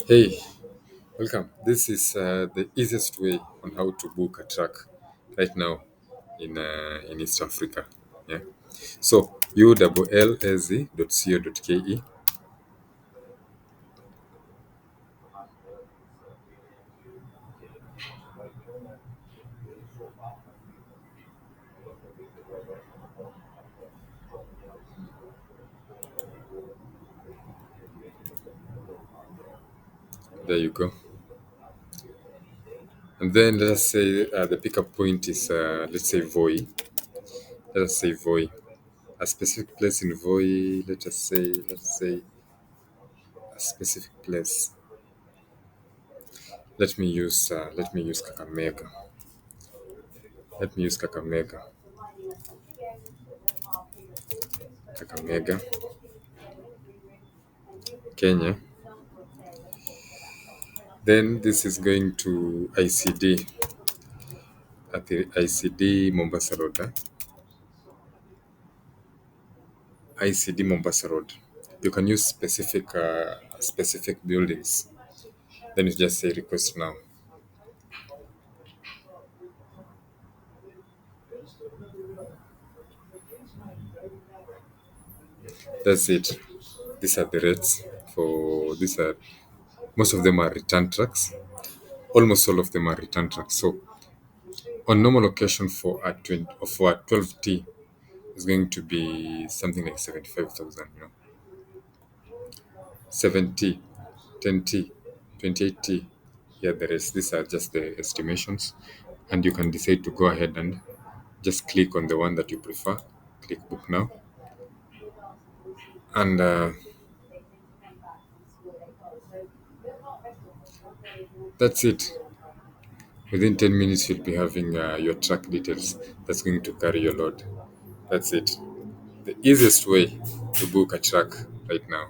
Hey, welcome. This is the easiest way on how to book a truck right now in East Africa. Yeah. So ullaz.co.ke. There you go. And then let us say the pickup point is let's say Voi. Let us say Voi. A specific place in Voi. Let's say a specific place. Let me use Kakamega. Let me use Kakamega. Kakamega, Kenya. Then this is going to ICD at the ICD Mombasa Road. ICD Mombasa Road. You can use specific buildings. Then you just say request now. That's it. These are the rates for these are most of them are return trucks. Almost all of them are return trucks. So on normal occasion for a 12T is going to be something like 75,000. 7T, 10T, 28T. Yeah, the rest. These are just the estimations, and you can decide to go ahead and just click on the one that you prefer. Click book now, and that's it. Within 10 minutes, you'll be having your truck details that's going to carry your load. That's it. The easiest way to book a truck right now.